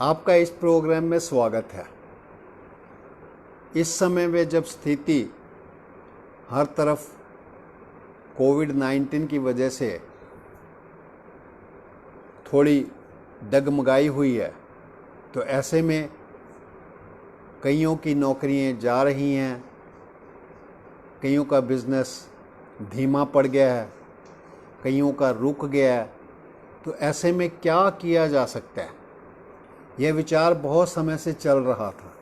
आपका इस प्रोग्राम में स्वागत है। इस समय में जब स्थिति हर तरफ कोविड-19 की वजह से थोड़ी डगमगाई हुई है, तो ऐसे में कईयों की नौकरियां जा रही हैं, कईयों का बिज़नेस धीमा पड़ गया है, कईयों का रुक गया है। तो ऐसे में क्या किया जा सकता है, यह विचार बहुत समय से चल रहा था।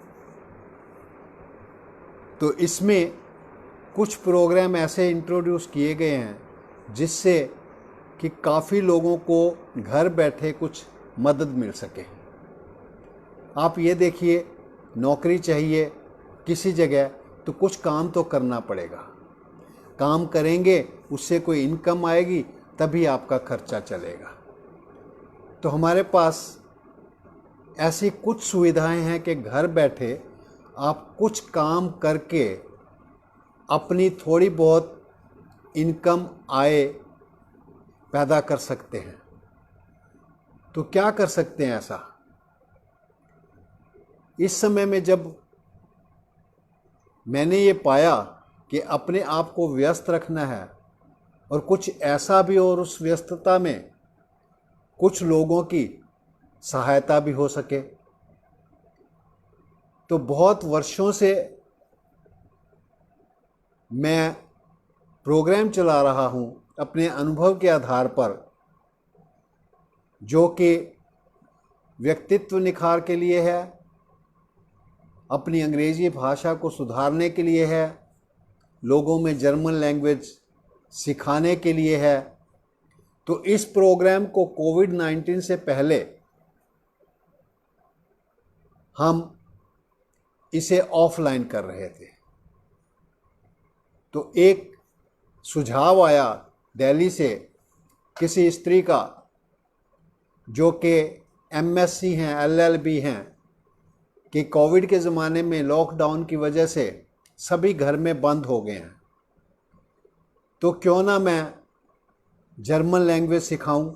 तो इसमें कुछ प्रोग्राम ऐसे इंट्रोड्यूस किए गए हैं जिससे कि काफ़ी लोगों को घर बैठे कुछ मदद मिल सके। आप ये देखिए, नौकरी चाहिए किसी जगह तो कुछ काम तो करना पड़ेगा। काम करेंगे, उससे कोई इनकम आएगी, तभी आपका खर्चा चलेगा। तो हमारे पास ऐसी कुछ सुविधाएं हैं कि घर बैठे आप कुछ काम करके अपनी थोड़ी बहुत इनकम आय पैदा कर सकते हैं। तो क्या कर सकते हैं ऐसा? इस समय में जब मैंने ये पाया कि अपने आप को व्यस्त रखना है और कुछ ऐसा भी, और उस व्यस्तता में कुछ लोगों की सहायता भी हो सके, तो बहुत वर्षों से मैं प्रोग्राम चला रहा हूँ अपने अनुभव के आधार पर, जो कि व्यक्तित्व निखार के लिए है, अपनी अंग्रेजी भाषा को सुधारने के लिए है, लोगों में जर्मन लैंग्वेज सिखाने के लिए है। तो इस प्रोग्राम को कोविड-19 से पहले हम इसे ऑफलाइन कर रहे थे। तो एक सुझाव आया दिल्ली से किसी स्त्री का, जो कि एमएससी हैं, एलएलबी हैं, कि कोविड के ज़माने में लॉकडाउन की वजह से सभी घर में बंद हो गए हैं, तो क्यों ना मैं जर्मन लैंग्वेज सिखाऊं।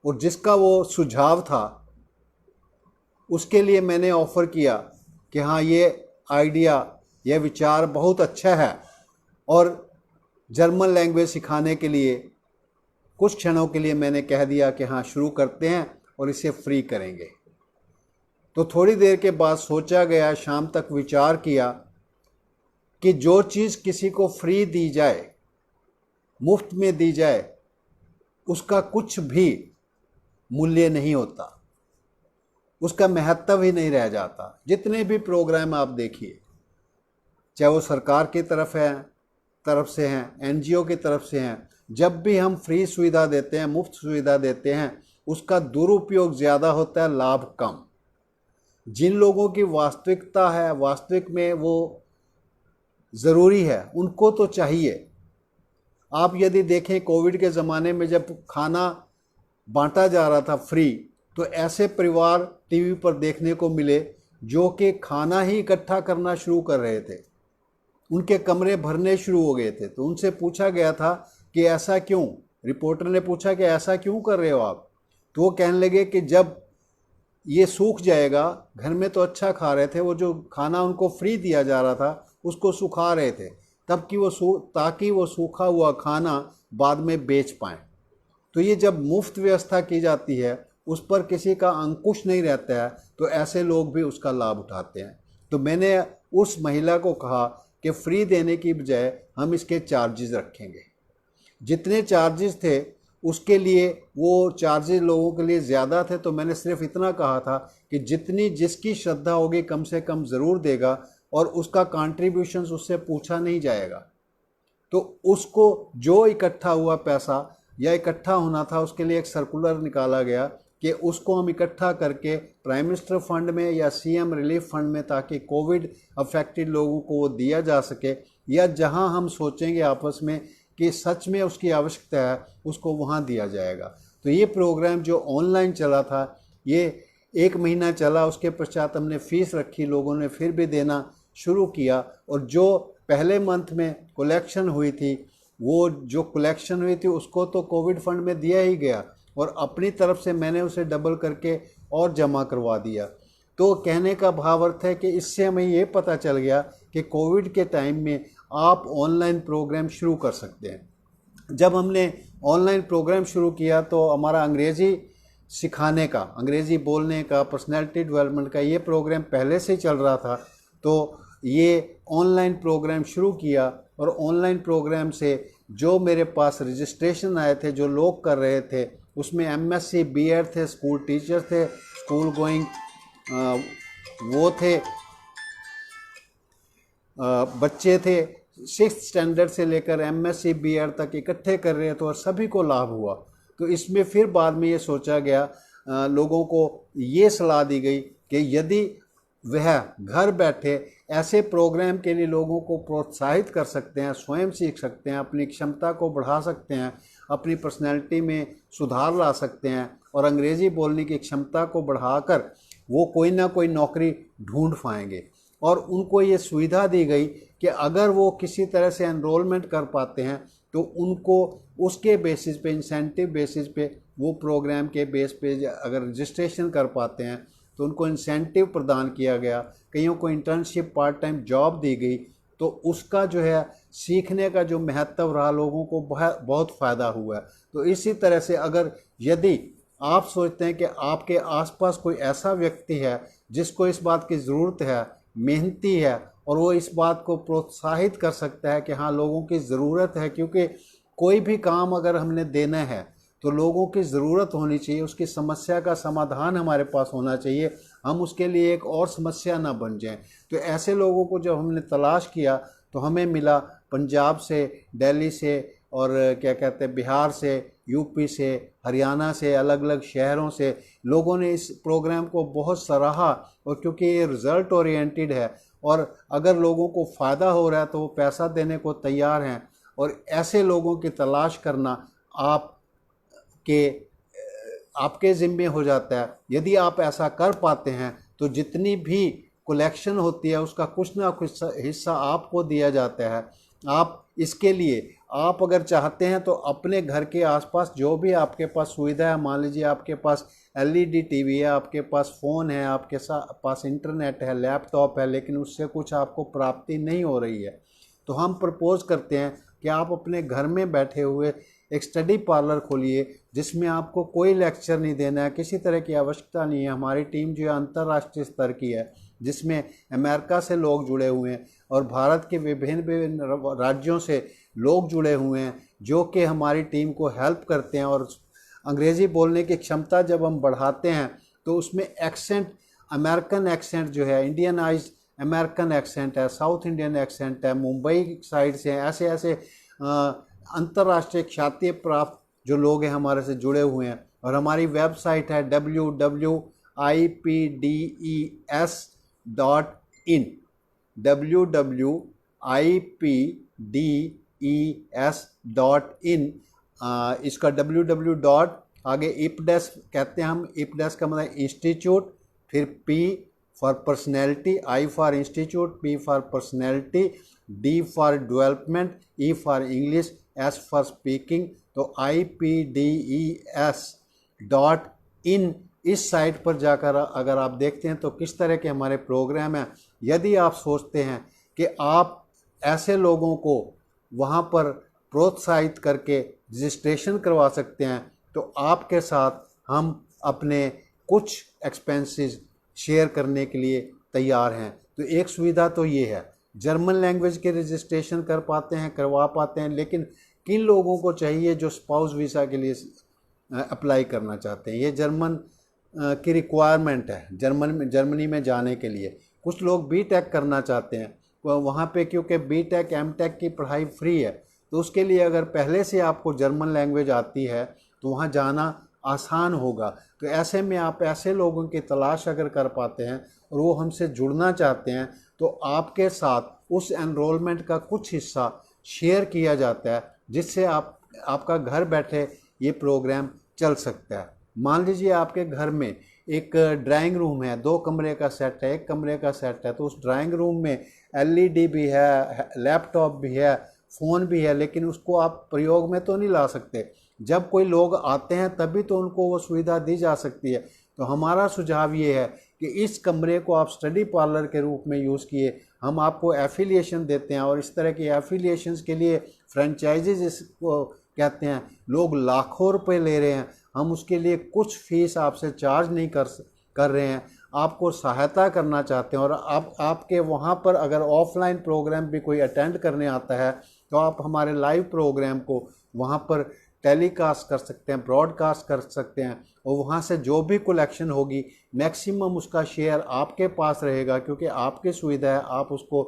और जिसका वो सुझाव था, उसके लिए मैंने ऑफ़र किया कि हाँ, ये आइडिया, यह विचार बहुत अच्छा है, और जर्मन लैंग्वेज सिखाने के लिए कुछ क्षणों के लिए मैंने कह दिया कि हाँ, शुरू करते हैं और इसे फ्री करेंगे। तो थोड़ी देर के बाद सोचा गया, शाम तक विचार किया कि जो चीज़ किसी को फ्री दी जाए, मुफ्त में दी जाए, उसका कुछ भी मूल्य नहीं होता, उसका महत्व ही नहीं रह जाता। जितने भी प्रोग्राम आप देखिए, चाहे वो सरकार की तरफ से हैं, एनजीओ की तरफ से हैं, जब भी हम फ्री सुविधा देते हैं, मुफ्त सुविधा देते हैं, उसका दुरुपयोग ज़्यादा होता है, लाभ कम। जिन लोगों की वास्तविकता है, वास्तविक में वो ज़रूरी है, उनको तो चाहिए। आप यदि देखें, कोविड के ज़माने में जब खाना बांटा जा रहा था फ्री, तो ऐसे परिवार टीवी पर देखने को मिले जो कि खाना ही इकट्ठा करना शुरू कर रहे थे, उनके कमरे भरने शुरू हो गए थे। तो उनसे पूछा गया था कि ऐसा क्यों? रिपोर्टर ने पूछा कि ऐसा क्यों कर रहे हो आप? तो वो कहने लगे कि जब ये सूख जाएगा, घर में तो अच्छा खा रहे थे, वो जो खाना उनको फ्री दिया जा रहा था उसको सुखा रहे थे, ताकि वो सूखा हुआ खाना बाद में बेच पाएँ। तो ये जब मुफ्त व्यवस्था की जाती है, उस पर किसी का अंकुश नहीं रहता है, तो ऐसे लोग भी उसका लाभ उठाते हैं। तो मैंने उस महिला को कहा कि फ्री देने की बजाय हम इसके चार्जेस रखेंगे। जितने चार्जेस थे उसके लिए, वो चार्जेस लोगों के लिए ज़्यादा थे, तो मैंने सिर्फ इतना कहा था कि जिसकी श्रद्धा होगी कम से कम ज़रूर देगा, और उसका कंट्रीब्यूशन उससे पूछा नहीं जाएगा। तो उसको जो इकट्ठा हुआ पैसा या इकट्ठा होना था, उसके लिए एक सर्कुलर निकाला गया कि उसको हम इकट्ठा करके प्राइम मिनिस्टर फंड में या सीएम रिलीफ फंड में, ताकि कोविड अफेक्टेड लोगों को वो दिया जा सके, या जहां हम सोचेंगे आपस में कि सच में उसकी आवश्यकता है, उसको वहां दिया जाएगा। तो ये प्रोग्राम जो ऑनलाइन चला था, ये 1 महीना चला। उसके पश्चात हमने फ़ीस रखी, लोगों ने फिर भी देना शुरू किया, और जो पहले मंथ में कलेक्शन हुई थी, वो जो कलेक्शन हुई थी उसको तो कोविड फंड में दिया ही गया, और अपनी तरफ से मैंने उसे डबल करके और जमा करवा दिया। तो कहने का भाव अर्थ है कि इससे हमें ये पता चल गया कि कोविड के टाइम में आप ऑनलाइन प्रोग्राम शुरू कर सकते हैं। जब हमने ऑनलाइन प्रोग्राम शुरू किया तो हमारा अंग्रेज़ी सिखाने का, अंग्रेज़ी बोलने का, पर्सनैलिटी डेवलपमेंट का ये प्रोग्राम पहले से चल रहा था। तो ये ऑनलाइन प्रोग्राम शुरू किया और ऑनलाइन प्रोग्राम से जो मेरे पास रजिस्ट्रेशन आए थे, जो लोग कर रहे थे, उसमें एमएससी, बीएड थे, स्कूल टीचर थे, स्कूल गोइंग वो थे, बच्चे थे, 6th स्टैंडर्ड से लेकर एमएससी बीएड तक इकट्ठे कर रहे थे और सभी को लाभ हुआ। तो इसमें फिर बाद में ये सोचा गया, लोगों को ये सलाह दी गई कि यदि वह घर बैठे ऐसे प्रोग्राम के लिए लोगों को प्रोत्साहित कर सकते हैं, स्वयं सीख सकते हैं, अपनी क्षमता को बढ़ा सकते हैं, अपनी पर्सनैलिटी में सुधार ला सकते हैं और अंग्रेज़ी बोलने की क्षमता को बढ़ाकर वो कोई ना कोई नौकरी ढूंढ पाएंगे। और उनको ये सुविधा दी गई कि अगर वो किसी तरह से एनरोलमेंट कर पाते हैं तो उनको उसके बेसिस पे, इंसेंटिव बेसिस पे, वो प्रोग्राम के बेस पे अगर रजिस्ट्रेशन कर पाते हैं तो उनको इंसेंटिव प्रदान किया गया। कईयों को इंटर्नशिप, पार्ट टाइम जॉब दी गई। तो उसका जो है सीखने का जो महत्व रहा, लोगों को बहुत फ़ायदा हुआ है। तो इसी तरह से अगर यदि आप सोचते हैं कि आपके आसपास कोई ऐसा व्यक्ति है जिसको इस बात की ज़रूरत है, मेहनती है और वो इस बात को प्रोत्साहित कर सकता है कि हाँ लोगों की ज़रूरत है, क्योंकि कोई भी काम अगर हमने देना है तो लोगों की ज़रूरत होनी चाहिए, उसकी समस्या का समाधान हमारे पास होना चाहिए, हम उसके लिए एक और समस्या ना बन जाएं। तो ऐसे लोगों को जब हमने तलाश किया तो हमें मिला पंजाब से, दिल्ली से और क्या कहते हैं बिहार से, यूपी से, हरियाणा से, अलग अलग शहरों से लोगों ने इस प्रोग्राम को बहुत सराहा। और क्योंकि ये रिज़ल्ट ओरिएंटेड है और अगर लोगों को फ़ायदा हो रहा है तो वो पैसा देने को तैयार हैं। और ऐसे लोगों की तलाश करना आपके ज़िम्मे हो जाता है। यदि आप ऐसा कर पाते हैं तो जितनी भी कलेक्शन होती है उसका कुछ ना कुछ हिस्सा आपको दिया जाता है। आप इसके लिए आप अगर चाहते हैं तो अपने घर के आसपास जो भी आपके पास सुविधा है, मान लीजिए आपके पास एलईडी टीवी है, आपके पास फ़ोन है, आपके पास इंटरनेट है, लैपटॉप है, लेकिन उससे कुछ आपको प्राप्ति नहीं हो रही है, तो हम प्रपोज़ करते हैं कि आप अपने घर में बैठे हुए एक स्टडी पार्लर खोलिए जिसमें आपको कोई लेक्चर नहीं देना है, किसी तरह की आवश्यकता नहीं है। हमारी टीम जो है अंतर्राष्ट्रीय स्तर की है, जिसमें अमेरिका से लोग जुड़े हुए हैं और भारत के विभिन्न विभिन्न राज्यों से लोग जुड़े हुए हैं जो कि हमारी टीम को हेल्प करते हैं। और अंग्रेज़ी बोलने की क्षमता जब हम बढ़ाते हैं तो उसमें एक्सेंट, अमेरिकन एक्सेंट जो है, इंडियनाइज्ड अमेरिकन एक्सेंट है, साउथ इंडियन एक्सेंट है, मुंबई साइड से ऐसे ऐसे अंतर्राष्ट्रीय ख्याति प्राप्त जो लोग हैं हमारे से जुड़े हुए हैं। और हमारी वेबसाइट है www.ipdes.in, www.ipdes.in। इसका www डॉट आगे इपडेस कहते हैं हम, इपडेस का मतलब इंस्टीट्यूट, फिर P for personality, I for institute, P for personality, D for development, E for English, S for speaking. तो ipdes.in इस साइट पर जाकर अगर आप देखते हैं तो किस तरह के हमारे प्रोग्राम हैं। यदि आप सोचते हैं कि आप ऐसे लोगों को वहाँ पर प्रोत्साहित करके रजिस्ट्रेशन करवा सकते हैं तो आपके साथ हम अपने कुछ एक्सपेंसेस शेयर करने के लिए तैयार हैं। तो एक सुविधा तो ये है, जर्मन लैंग्वेज के रजिस्ट्रेशन कर पाते हैं, करवा पाते हैं, लेकिन किन लोगों को चाहिए जो स्पाउस वीज़ा के लिए अप्लाई करना चाहते हैं। ये जर्मन की रिक्वायरमेंट है जर्मनी में जाने के लिए। कुछ लोग बीटेक करना चाहते हैं वहाँ पे, क्योंकि बीटेक एमटेक की पढ़ाई फ्री है, तो उसके लिए अगर पहले से आपको जर्मन लैंग्वेज आती है तो वहाँ जाना आसान होगा। तो ऐसे में आप ऐसे लोगों की तलाश अगर कर पाते हैं और वो हमसे जुड़ना चाहते हैं तो आपके साथ उस एनरोलमेंट का कुछ हिस्सा शेयर किया जाता है, जिससे आपका घर बैठे ये प्रोग्राम चल सकता है। मान लीजिए आपके घर में एक ड्राइंग रूम है, 2 कमरे का सेट है, 1 कमरे का सेट है, तो उस ड्राइंग रूम में एलईडी भी है, लैपटॉप भी है, फ़ोन भी है, लेकिन उसको आप प्रयोग में तो नहीं ला सकते। जब कोई लोग आते हैं तभी तो उनको वो सुविधा दी जा सकती है। तो हमारा सुझाव ये है कि इस कमरे को आप स्टडी पार्लर के रूप में यूज़ किए, हम आपको एफिलिएशन देते हैं, और इस तरह की एफिलिएशंस के लिए फ्रेंचाइजीज इसको कहते हैं, लोग लाखों रुपए ले रहे हैं, हम उसके लिए कुछ फीस आपसे चार्ज नहीं कर रहे हैं, आपको सहायता करना चाहते हैं। और आपके वहाँ पर अगर ऑफलाइन प्रोग्राम भी कोई अटेंड करने आता है तो आप हमारे लाइव प्रोग्राम को वहाँ पर टेलीकास्ट कर सकते हैं, ब्रॉडकास्ट कर सकते हैं, और वहाँ से जो भी कलेक्शन होगी मैक्सिमम उसका शेयर आपके पास रहेगा, क्योंकि आपकी सुविधा है, आप उसको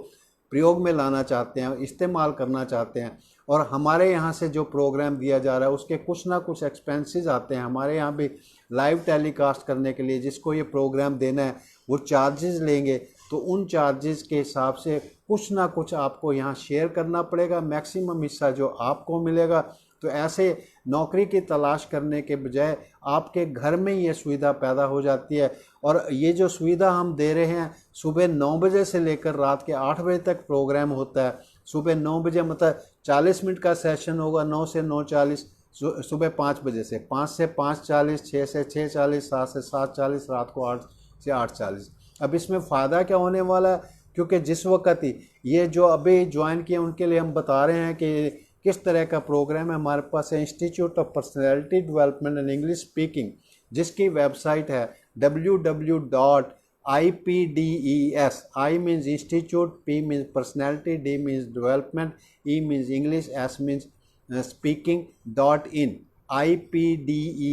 प्रयोग में लाना चाहते हैं, इस्तेमाल करना चाहते हैं। और हमारे यहाँ से जो प्रोग्राम दिया जा रहा है उसके कुछ ना कुछ एक्सपेंसेस आते हैं हमारे यहाँ भी लाइव टेलीकास्ट करने के लिए। जिसको ये प्रोग्राम देना है वो चार्जेस लेंगे, तो उन चार्जेस के हिसाब से कुछ ना कुछ आपको यहाँ शेयर करना पड़ेगा, मैक्सिमम हिस्सा जो आपको मिलेगा। तो ऐसे नौकरी की तलाश करने के बजाय आपके घर में ये सुविधा पैदा हो जाती है। और ये जो सुविधा हम दे रहे हैं, सुबह 9 बजे से लेकर रात के 8 बजे तक प्रोग्राम होता है। सुबह 9 बजे मतलब 40 मिनट का सेशन होगा, 9 से 9:40, सुबह 5 बजे से 5 से 5:40, 6 से 6:40, 7 से 7:40, रात को 8 से 8:40। अब इसमें फ़ायदा क्या होने वाला है, क्योंकि जिस वक्त ही ये जो अभी ज्वाइन किए उनके लिए हम बता रहे हैं कि किस तरह का प्रोग्राम है। हमारे पास है institute of personality development and English speaking, जिसकी वेबसाइट है www.ipdes, I means institute, P means personality, D means development, E means English, S means speaking.in, ipdes.in।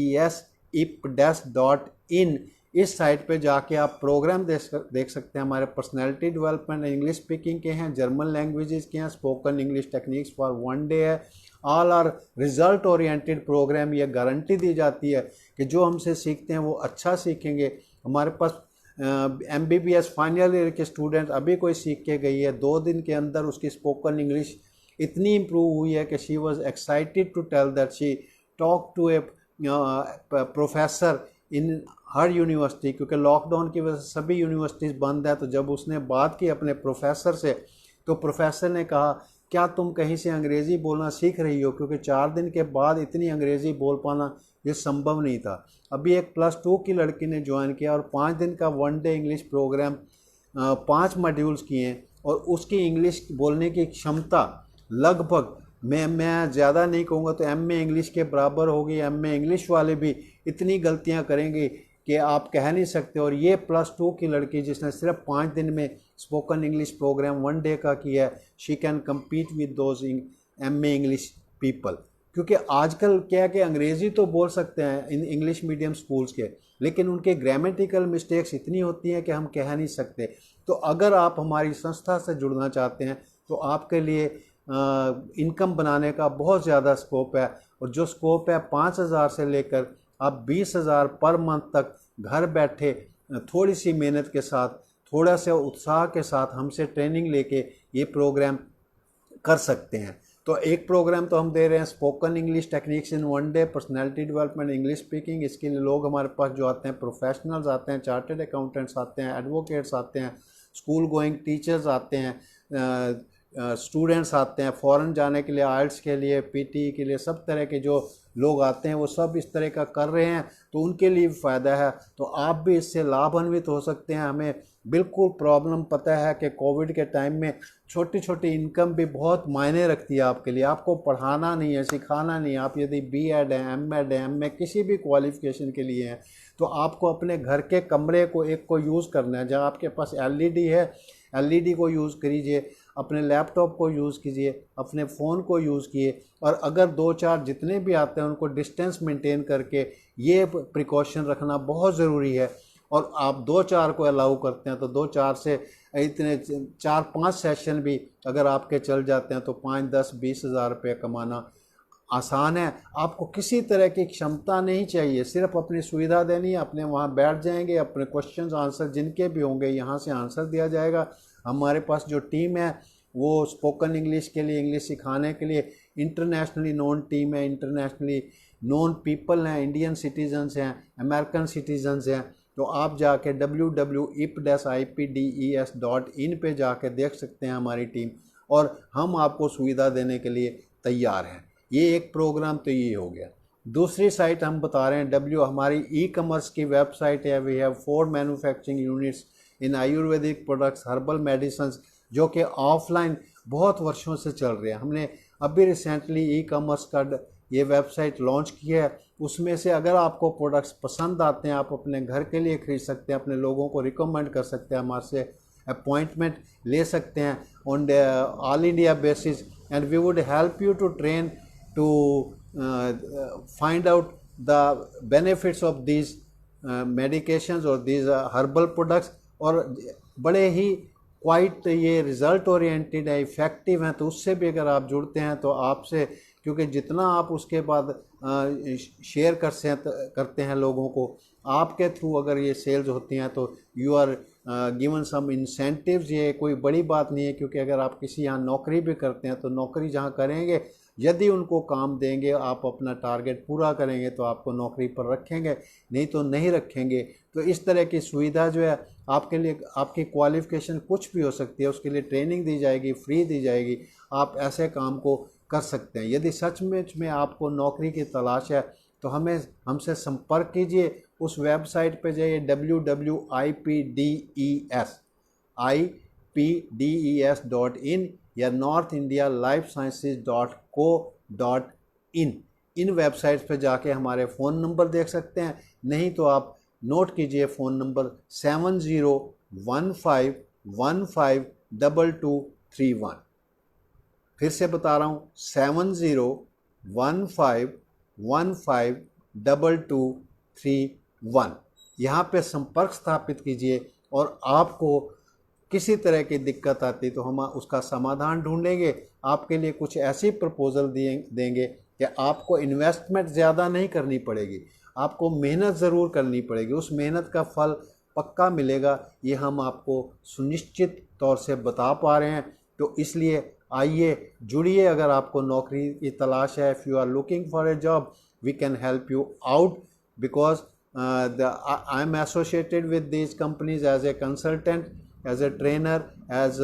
इस साइट पे जाके आप प्रोग्राम देख सकते हैं। हमारे पर्सनैलिटी डेवलपमेंट इंग्लिश स्पीकिंग के हैं, जर्मन लैंग्वेजेस के हैं, spoken English techniques for 1 day है, all are result oriented program. ये गारंटी दी जाती है कि जो हमसे सीखते हैं वो अच्छा सीखेंगे। हमारे पास MBBS फाइनल ईयर के स्टूडेंट अभी कोई सीख के गई है, 2 दिन के अंदर उसकी स्पोकन इंग्लिश इतनी इम्प्रूव हुई है कि she was excited to tell that she talk to a professor in her university, क्योंकि लॉकडाउन की वजह से सभी यूनिवर्सिटीज़ बंद है। तो जब उसने बात की अपने प्रोफेसर से, तो प्रोफेसर ने कहा क्या तुम कहीं से अंग्रेज़ी बोलना सीख रही हो, क्योंकि 4 दिन के बाद इतनी अंग्रेज़ी बोल पाना ये संभव नहीं था। अभी एक +2 की लड़की ने ज्वाइन किया और 5 दिन का 1 डे इंग्लिश प्रोग्राम, 5 मॉड्यूल्स किए हैं, और उसकी इंग्लिश बोलने की क्षमता लगभग मैं ज़्यादा नहीं कहूँगा तो MA इंग्लिश के बराबर होगी। MA इंग्लिश वाले भी इतनी गलतियाँ करेंगे कि आप कह नहीं सकते। और ये +2 की लड़की जिसने सिर्फ 5 दिन में स्पोकन इंग्लिश प्रोग्राम 1 डे का किया है, she can compete with those MA English people. क्योंकि आजकल क्या है कि अंग्रेज़ी तो बोल सकते हैं इन इंग्लिश मीडियम स्कूल्स के, लेकिन उनके ग्रामेटिकल मिस्टेक्स इतनी होती हैं कि हम कह नहीं सकते। तो अगर आप हमारी संस्था से जुड़ना चाहते हैं तो आपके लिए इनकम बनाने का बहुत ज़्यादा स्कोप है। और जो स्कोप है 5,000 से लेकर आप 20,000 पर मंथ तक घर बैठे थोड़ी सी मेहनत के साथ, थोड़ा सा उत्साह के साथ हमसे ट्रेनिंग लेके ये प्रोग्राम कर सकते हैं। तो एक प्रोग्राम तो हम दे रहे हैं spoken English techniques in 1 day, personality development English speaking. इसके लिए लोग हमारे पास जो आते हैं प्रोफेशनल्स आते हैं, चार्टर्ड अकाउंटेंट्स आते हैं, एडवोकेट्स आते हैं, स्कूल गोइंग टीचर्स आते हैं, स्टूडेंट्स आते हैं, फ़ॉरेन जाने के लिए, आइल्स के लिए, PTE के लिए, सब तरह के जो लोग आते हैं वो सब इस तरह का कर रहे हैं। तो उनके लिए फ़ायदा है, तो आप भी इससे लाभान्वित हो सकते हैं। हमें बिल्कुल प्रॉब्लम पता है कि कोविड के टाइम में छोटी छोटी इनकम भी बहुत मायने रखती है आपके लिए। आपको पढ़ाना नहीं है, सिखाना नहीं है। आप यदि BEd है, MAd है, MA किसी भी क्वालिफ़िकेशन के लिए हैं, तो आपको अपने घर के कमरे को एक को यूज़ करना है। जहाँ आपके पास LED है, LED को यूज़ करिए, अपने लैपटॉप को यूज़ कीजिए, अपने फ़ोन को यूज़ किए, और अगर 2-4 जितने भी आते हैं उनको डिस्टेंस मेंटेन करके ये प्रिकॉशन रखना बहुत ज़रूरी है। और आप 2-4 को अलाउ करते हैं तो 2-4 से इतने 4-5 सेशन भी अगर आपके चल जाते हैं तो 5-10-20 हज़ार रुपये कमाना आसान है। आपको किसी तरह की क्षमता नहीं चाहिए, सिर्फ अपनी सुविधा देनी है। अपने वहाँ बैठ जाएंगे, अपने क्वेश्चंस आंसर जिनके भी होंगे यहाँ से आंसर दिया जाएगा। हमारे पास जो टीम है वो स्पोकन इंग्लिश के लिए, इंग्लिश सिखाने के लिए इंटरनेशनली नोन टीम है, इंटरनेशनली नोन पीपल हैं, इंडियन सिटीजन्स हैं, अमेरिकन सिटीजन्स हैं। तो आप जाके www.ipdes.in पे जाके देख सकते हैं हमारी टीम, और हम आपको सुविधा देने के लिए तैयार हैं। ये एक प्रोग्राम तो ये हो गया। दूसरी साइट हम बता रहे हैं हमारी ई कॉमर्स की वेबसाइट है। We have 4 manufacturing units in Ayurvedic products, herbal medicine, जो कि ऑफलाइन बहुत वर्षों से चल रहे हैं। हमने अभी रिसेंटली ई कॉमर्स का ये वेबसाइट लॉन्च किया है। उसमें से अगर आपको प्रोडक्ट्स पसंद आते हैं, आप अपने घर के लिए ख़रीद सकते हैं, अपने लोगों को रिकमेंड कर सकते हैं, हमारे से अपॉइंटमेंट ले सकते हैं on all India basis, and we would help you to train to find out the benefits of these medications और दीज हर्बल प्रोडक्ट्स। और बड़े ही क्वाइट ये रिज़ल्ट ओरिएंटेड है, इफ़ेक्टिव हैं। तो उससे भी अगर आप जुड़ते हैं तो आपसे, क्योंकि जितना आप उसके बाद शेयर करते हैं लोगों को, आपके थ्रू अगर ये सेल्स होती हैं तो you are given some incentives. ये कोई बड़ी बात नहीं है, क्योंकि अगर आप किसी यहाँ नौकरी भी करते हैं तो नौकरी जहाँ करेंगे, यदि उनको काम देंगे, आप अपना टारगेट पूरा करेंगे तो आपको नौकरी पर रखेंगे, नहीं तो नहीं रखेंगे। तो इस तरह की सुविधा जो है आपके लिए, आपकी क्वालिफ़िकेशन कुछ भी हो सकती है, उसके लिए ट्रेनिंग दी जाएगी, फ्री दी जाएगी। आप ऐसे काम को कर सकते हैं। यदि सच में आपको नौकरी की तलाश है तो हमसे संपर्क कीजिए। उस वेबसाइट पे जाइए www.ipdes.in या NorthIndiaLifeSciences.co.in। इन वेबसाइट्स पे जाके हमारे फ़ोन नंबर देख सकते हैं, नहीं तो आप नोट कीजिए फ़ोन नंबर 7015152231। फिर से बता रहा हूँ 7015152231। यहाँ पे संपर्क स्थापित कीजिए, और आपको किसी तरह की दिक्कत आती तो हम उसका समाधान ढूंढेंगे। आपके लिए कुछ ऐसी प्रपोज़ल देंगे कि आपको इन्वेस्टमेंट ज़्यादा नहीं करनी पड़ेगी, आपको मेहनत ज़रूर करनी पड़ेगी, उस मेहनत का फल पक्का मिलेगा, ये हम आपको सुनिश्चित तौर से बता पा रहे हैं। तो इसलिए आइए जुड़िए। अगर आपको नौकरी की तलाश है, if you are looking for a job, we can help you out, because I am associated with these companies as a consultant, as a trainer, as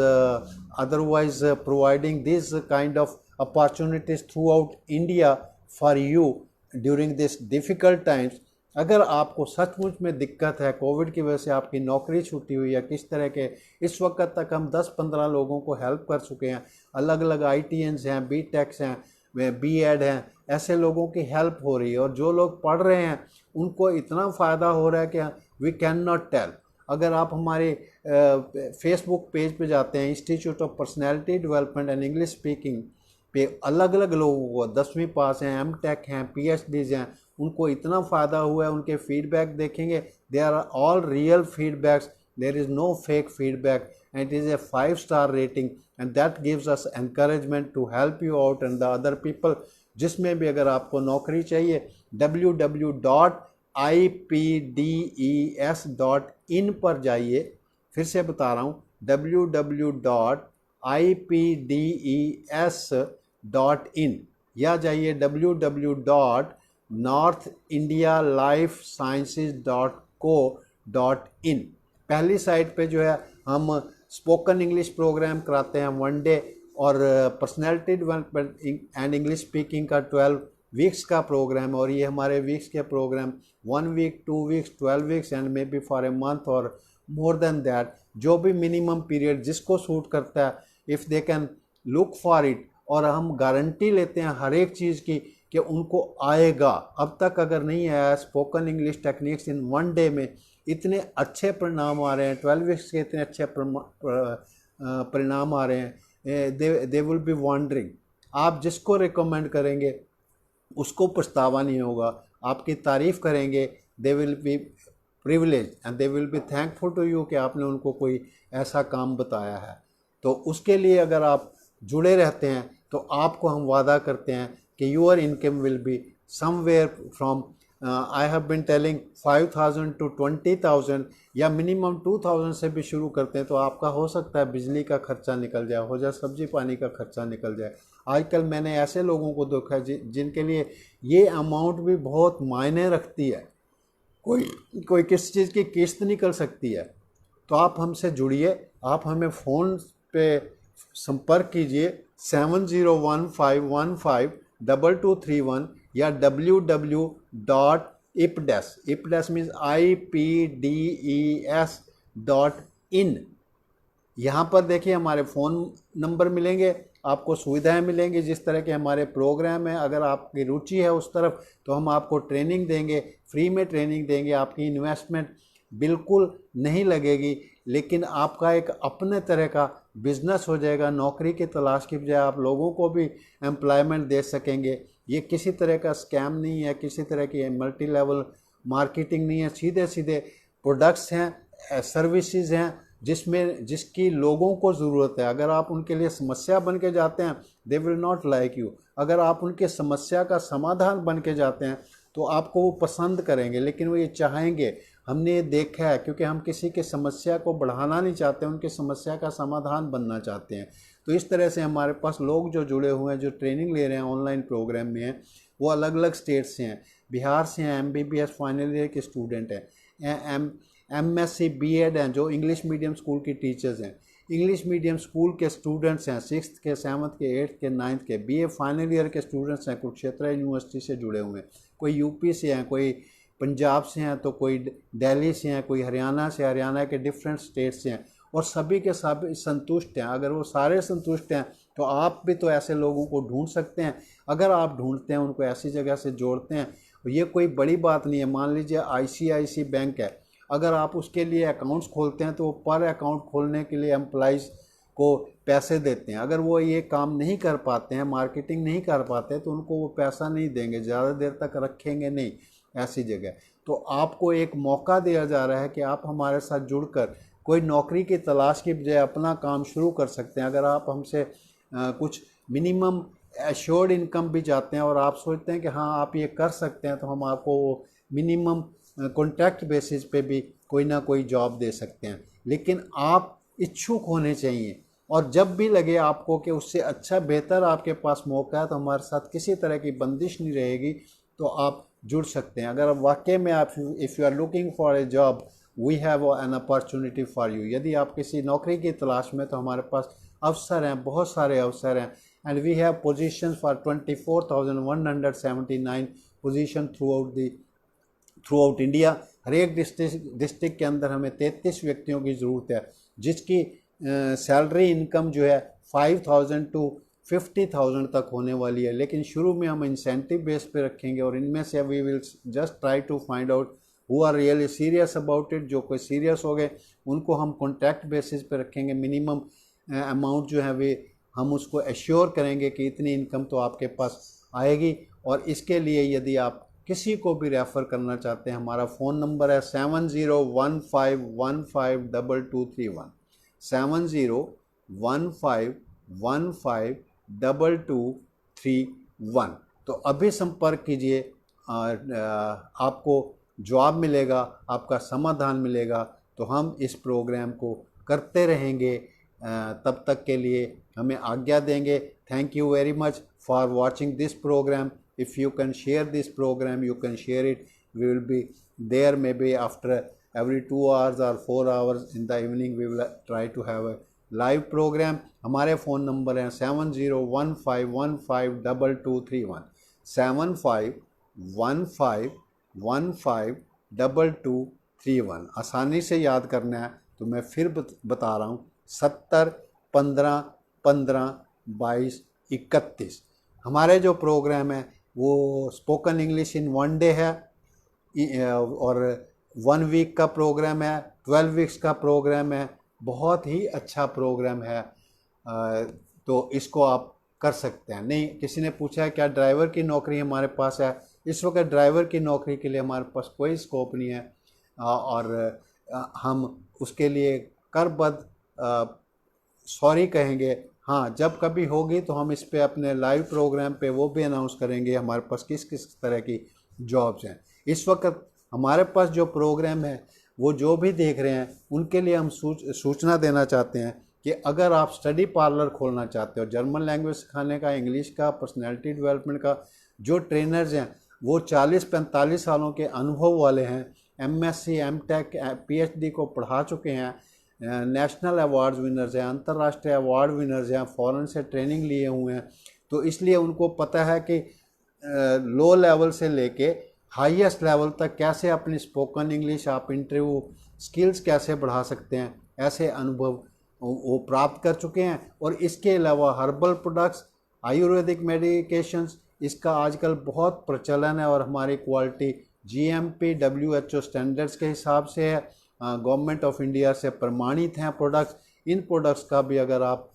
otherwise providing this kind of opportunities throughout India for you during this difficult times। अगर आपको सचमुच में दिक्कत है, Covid की वजह से आपकी नौकरी छूटी हुई है, किस तरह के, इस वक्त तक हम 10-15 लोगों को हेल्प कर चुके हैं। अलग अलग ITNs हैं, BTechs हैं, B.Ed हैं, ऐसे लोगों की हेल्प हो रही है। और जो लोग पढ़ रहे हैं उनको इतना फ़ायदा हो रहा है कि वी कैन नॉट टेल। अगर आप हमारे फेसबुक पेज पे जाते हैं, institute of personality development and English speaking पे, अलग अलग लोगों को 10वीं पास हैं, MTech हैं, PhDs हैं, उनको इतना फ़ायदा हुआ है। उनके फीडबैक देखेंगे, they are all real feedbacks, there is no fake feedback, and it is a 5-star rating, and that gives us encouragement to help you out and the other people. जिसमें भी अगर आपको नौकरी चाहिए, www.ipdes.in पर जाइए। फिर से बता रहा हूँ, www.ipdes.in, या जाइए www.NorthIndiaLifeSciences.co.in। पहली साइट पे जो है हम स्पोकन इंग्लिश प्रोग्राम कराते हैं 1 डे, और personality development and English speaking का 12 वीक्स का प्रोग्राम है। और ये हमारे वीक्स के program 1 week, 2 weeks, 12 weeks and maybe for a month और मोर देन दैट, जो भी मिनिमम पीरियड जिसको सूट करता है, if they can look for it. और हम गारंटी लेते हैं हर एक चीज़ की कि उनको आएगा। अब तक अगर नहीं आया spoken English techniques in 1 day में, इतने अच्छे परिणाम आ रहे हैं, 12 वीक्स के इतने अच्छे परिणाम आ रहे हैं, दे विल बी वंडरिंग। आप जिसको रिकमेंड करेंगे उसको पछतावा नहीं होगा, आपकी तारीफ़ करेंगे, they will be privilege and they will be thankful to you कि आपने उनको कोई ऐसा काम बताया है। तो उसके लिए अगर आप जुड़े रहते हैं तो आपको हम वादा करते हैं कि your income will be somewhere from I have been telling 5,000 to 20,000 या मिनिमम 2,000 से भी शुरू करते हैं। तो आपका हो सकता है बिजली का खर्चा निकल जाए, हो जाए सब्जी पानी का खर्चा निकल जाए। आजकल मैंने ऐसे लोगों को देखा जिनके लिए ये अमाउंट भी बहुत मायने रखती है, कोई किस चीज़ की किस्त निकल सकती है। तो आप हमसे जुड़िए, आप हमें फ़ोन पे संपर्क कीजिए 7015152231 या www.ipdes, ipdes मीन्स IPDES.in। यहाँ पर देखिए हमारे फ़ोन नंबर मिलेंगे, आपको सुविधाएं मिलेंगी, जिस तरह के हमारे प्रोग्राम हैं। अगर आपकी रुचि है उस तरफ तो हम आपको ट्रेनिंग देंगे, फ्री में ट्रेनिंग देंगे, आपकी इन्वेस्टमेंट बिल्कुल नहीं लगेगी, लेकिन आपका एक अपने तरह का बिजनेस हो जाएगा। नौकरी की तलाश की बजाय आप लोगों को भी एम्प्लॉयमेंट दे सकेंगे। ये किसी तरह का स्कैम नहीं है, किसी तरह की मल्टी लेवल मार्केटिंग नहीं है, सीधे सीधे प्रोडक्ट्स हैं, सर्विसेज हैं जिसकी लोगों को ज़रूरत है। अगर आप उनके लिए समस्या बन के जाते हैं, they will not like you. अगर आप उनके समस्या का समाधान बन के जाते हैं तो आपको वो पसंद करेंगे, लेकिन वो ये चाहेंगे। हमने ये देखा है, क्योंकि हम किसी की समस्या को बढ़ाना नहीं चाहते, उनकी समस्या का समाधान बनना चाहते हैं। तो इस तरह से हमारे पास लोग जो जुड़े हुए हैं, जो ट्रेनिंग ले रहे हैं ऑनलाइन प्रोग्राम में हैं, वो अलग अलग स्टेट से हैं। बिहार से हैं, MBBS फाइनल ईयर के स्टूडेंट हैं, MSc BEd हैं, जो इंग्लिश मीडियम स्कूल की टीचर्स हैं, इंग्लिश मीडियम स्कूल के स्टूडेंट्स हैं, 6th के 7th के 8th के 9th के, BA फाइनल ईयर के स्टूडेंट्स हैं, कुरुक्षेत्र यूनिवर्सिटी से जुड़े हुए हैं। कोई यूपी से हैं, कोई पंजाब से हैं, तो कोई दिल्ली से हैं, कोई हरियाणा से, हरियाणा के डिफरेंट स्टेट से हैं, और सभी के सभी संतुष्ट हैं। अगर वो सारे संतुष्ट हैं तो आप भी तो ऐसे लोगों को ढूंढ सकते हैं। अगर आप ढूंढते हैं, उनको ऐसी जगह से जोड़ते हैं, ये कोई बड़ी बात नहीं है। मान लीजिए ICICI बैंक है, अगर आप उसके लिए अकाउंट्स खोलते हैं तो वो पर अकाउंट खोलने के लिए एम्प्लॉइज़ को पैसे देते हैं। अगर वो ये काम नहीं कर पाते हैं, मार्केटिंग नहीं कर पाते, तो उनको वो पैसा नहीं देंगे, ज़्यादा देर तक रखेंगे नहीं ऐसी जगह। तो आपको एक मौका दिया जा रहा है कि आप हमारे साथ जुड़कर कोई नौकरी की तलाश की बजाय अपना काम शुरू कर सकते हैं। अगर आप हमसे कुछ मिनिमम एश्योर्ड इनकम भी चाहते हैं और आप सोचते हैं कि हाँ आप ये कर सकते हैं, तो हम आपको मिनिमम कॉन्ट्रैक्ट बेसिस पे भी कोई ना कोई जॉब दे सकते हैं। लेकिन आप इच्छुक होने चाहिए, और जब भी लगे आपको कि उससे अच्छा बेहतर आपके पास मौका है, तो हमारे साथ किसी तरह की बंदिश नहीं रहेगी, तो आप जुड़ सकते हैं। अगर वाकई में आप if you are looking for a job, we have an opportunity for you. यदि आप किसी नौकरी की तलाश में, तो हमारे पास अवसर हैं, बहुत सारे अवसर हैं। And we have position for 24,179 position throughout India. हर एक डिस्ट्रिक्ट के अंदर हमें 33 व्यक्तियों की ज़रूरत है, जिसकी सैलरी इनकम जो है 5,000 to 50,000 तक होने वाली है। लेकिन शुरू में हम इंसेंटिव बेस पे रखेंगे, और इनमें से we will just try to find out who are really serious about it. जो कोई सीरियस हो गए उनको हम कॉन्ट्रैक्ट बेसिस पे रखेंगे। मिनिमम अमाउंट जो है वे हम उसको एश्योर करेंगे कि इतनी इनकम तो आपके पास आएगी। और इसके लिए यदि आप किसी को भी रेफ़र करना चाहते हैं, हमारा फ़ोन नंबर है 7015152231, 7015152231। तो अभी संपर्क कीजिए, आपको जवाब मिलेगा, आपका समाधान मिलेगा। तो हम इस प्रोग्राम को करते रहेंगे, तब तक के लिए हमें आज्ञा देंगे। Thank you very much for watching this program. If you can share this program, you can share it. We will be there maybe after every 2 hours or 4 hours in the evening. We will try to have a live program. हमारे phone number हैं 7015152231, 7515152231। आसानी से याद करना है तो मैं फिर बता रहा हूँ, 70 15 15 22 31। हमारे जो प्रोग्राम है वो स्पोकन इंग्लिश इन 1 डे है, और 1 वीक का प्रोग्राम है, 12 वीक्स का प्रोग्राम है। बहुत ही अच्छा प्रोग्राम है, तो इसको आप कर सकते हैं। नहीं, किसी ने पूछा है क्या ड्राइवर की नौकरी हमारे पास है? इस वक्त ड्राइवर की नौकरी के लिए हमारे पास कोई स्कोप नहीं है, और हम उसके लिए करबद्ध सॉरी कहेंगे। हाँ, जब कभी होगी तो हम इस पे अपने लाइव प्रोग्राम पे वो भी अनाउंस करेंगे हमारे पास किस किस तरह की जॉब्स हैं। इस वक्त हमारे पास जो प्रोग्राम है, वो जो भी देख रहे हैं उनके लिए हम सूचना देना चाहते हैं कि अगर आप स्टडी पार्लर खोलना चाहते हो, जर्मन लैंग्वेज सिखाने का, इंग्लिश का, पर्सनैलिटी डेवलपमेंट का, जो ट्रेनर्स हैं वो 40-45 सालों के अनुभव वाले हैं, MSc MTech PhD को पढ़ा चुके हैं, नेशनल अवार्ड विनर्स हैं, अंतर्राष्ट्रीय अवार्ड विनर्स हैं, फ़ॉरेन से ट्रेनिंग लिए हुए हैं। तो इसलिए उनको पता है कि लो लेवल से लेके हाईएस्ट लेवल तक कैसे अपनी स्पोकन इंग्लिश आप इंटरव्यू स्किल्स कैसे बढ़ा सकते हैं, ऐसे अनुभव वो प्राप्त कर चुके हैं। और इसके अलावा हर्बल प्रोडक्ट्स, आयुर्वेदिक मेडिकेशंस, इसका आजकल बहुत प्रचलन है और हमारी क्वालिटी GMP WHO स्टैंडर्ड्स के हिसाब से है, गवर्नमेंट ऑफ इंडिया से प्रमाणित हैं प्रोडक्ट्स। इन प्रोडक्ट्स का भी अगर आप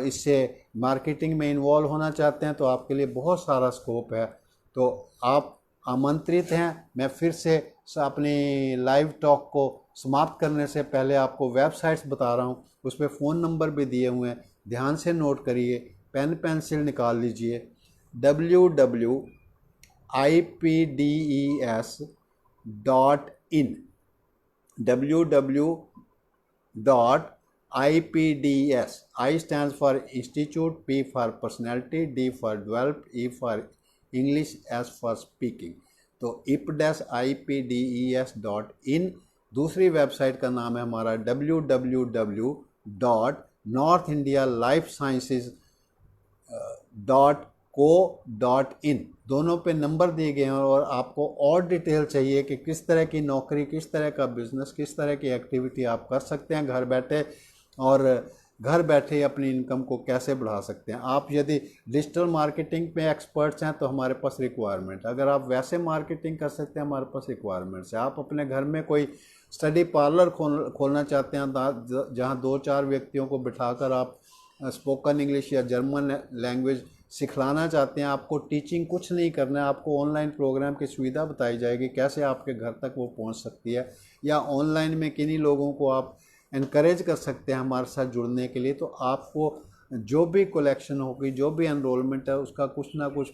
इससे मार्केटिंग में इन्वॉल्व होना चाहते हैं तो आपके लिए बहुत सारा स्कोप है। तो आप आमंत्रित हैं। मैं फिर से अपनी लाइव टॉक को समाप्त करने से पहले आपको वेबसाइट्स बता रहा हूँ, उस पर फ़ोन नंबर भी दिए हुए हैं, ध्यान से नोट करिए, पेन पेंसिल निकाल लीजिए। www.ipdes.in www.ipdes, I stands for Institute, P for Personality, D for Develop, E for English, S for Speaking। तो ipdes.in। दूसरी वेबसाइट का नाम है हमारा www.northindialifesciences.co.in। दोनों पे नंबर दिए गए हैं और आपको और डिटेल चाहिए कि किस तरह की नौकरी, किस तरह का बिजनेस, किस तरह की एक्टिविटी आप कर सकते हैं घर बैठे, और घर बैठे अपनी इनकम को कैसे बढ़ा सकते हैं। आप यदि डिजिटल मार्केटिंग पे एक्सपर्ट्स हैं तो हमारे पास रिक्वायरमेंट, अगर आप वैसे मार्केटिंग कर सकते हैं हमारे पास रिक्वायरमेंट्स है। आप अपने घर में कोई स्टडी पार्लर खोलना चाहते हैं जहां 2-4 व्यक्तियों को बिठाकर आप स्पोकन इंग्लिश या जर्मन लैंग्वेज सिखलाना चाहते हैं, आपको टीचिंग कुछ नहीं करना है, आपको ऑनलाइन प्रोग्राम की सुविधा बताई जाएगी कैसे आपके घर तक वो पहुंच सकती है, या ऑनलाइन में किन्हीं लोगों को आप इनकरेज कर सकते हैं हमारे साथ जुड़ने के लिए। तो आपको जो भी कलेक्शन होगी, जो भी एनरोलमेंट है, उसका कुछ ना कुछ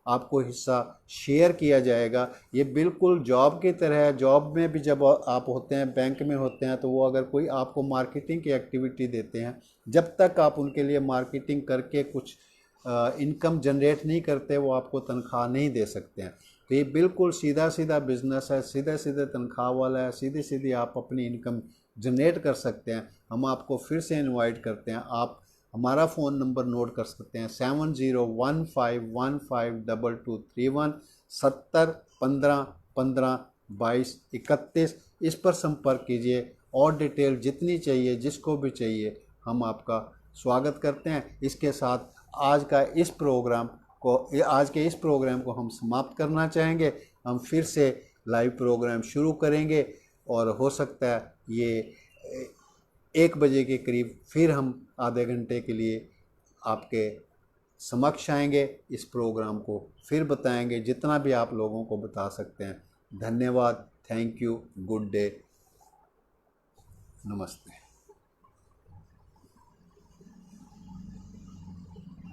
आपको हिस्सा शेयर किया जाएगा। ये बिल्कुल जॉब की तरह है। जॉब में भी जब आप होते हैं, बैंक में होते हैं, तो वो अगर कोई आपको मार्केटिंग की एक्टिविटी देते हैं, जब तक आप उनके लिए मार्केटिंग करके कुछ इनकम जनरेट नहीं करते, वो आपको तनख्वाह नहीं दे सकते हैं। तो ये बिल्कुल सीधा सीधा बिजनेस है, सीधे सीधे तनख्वाह वाला है, सीधी सीधी आप अपनी इनकम जनरेट कर सकते हैं। हम आपको फिर से इनवाइट करते हैं, आप हमारा फ़ोन नंबर नोट कर सकते हैं 7015152231, 7015152231। इस पर संपर्क कीजिए और डिटेल जितनी चाहिए, जिसको भी चाहिए, हम आपका स्वागत करते हैं। इसके साथ आज के इस प्रोग्राम को हम समाप्त करना चाहेंगे। हम फिर से लाइव प्रोग्राम शुरू करेंगे और हो सकता है ये 1 बजे के करीब फिर हम आधे घंटे के लिए आपके समक्ष आएंगे, इस प्रोग्राम को फिर बताएंगे जितना भी आप लोगों को बता सकते हैं। धन्यवाद, थैंक यू, गुड डे, नमस्ते।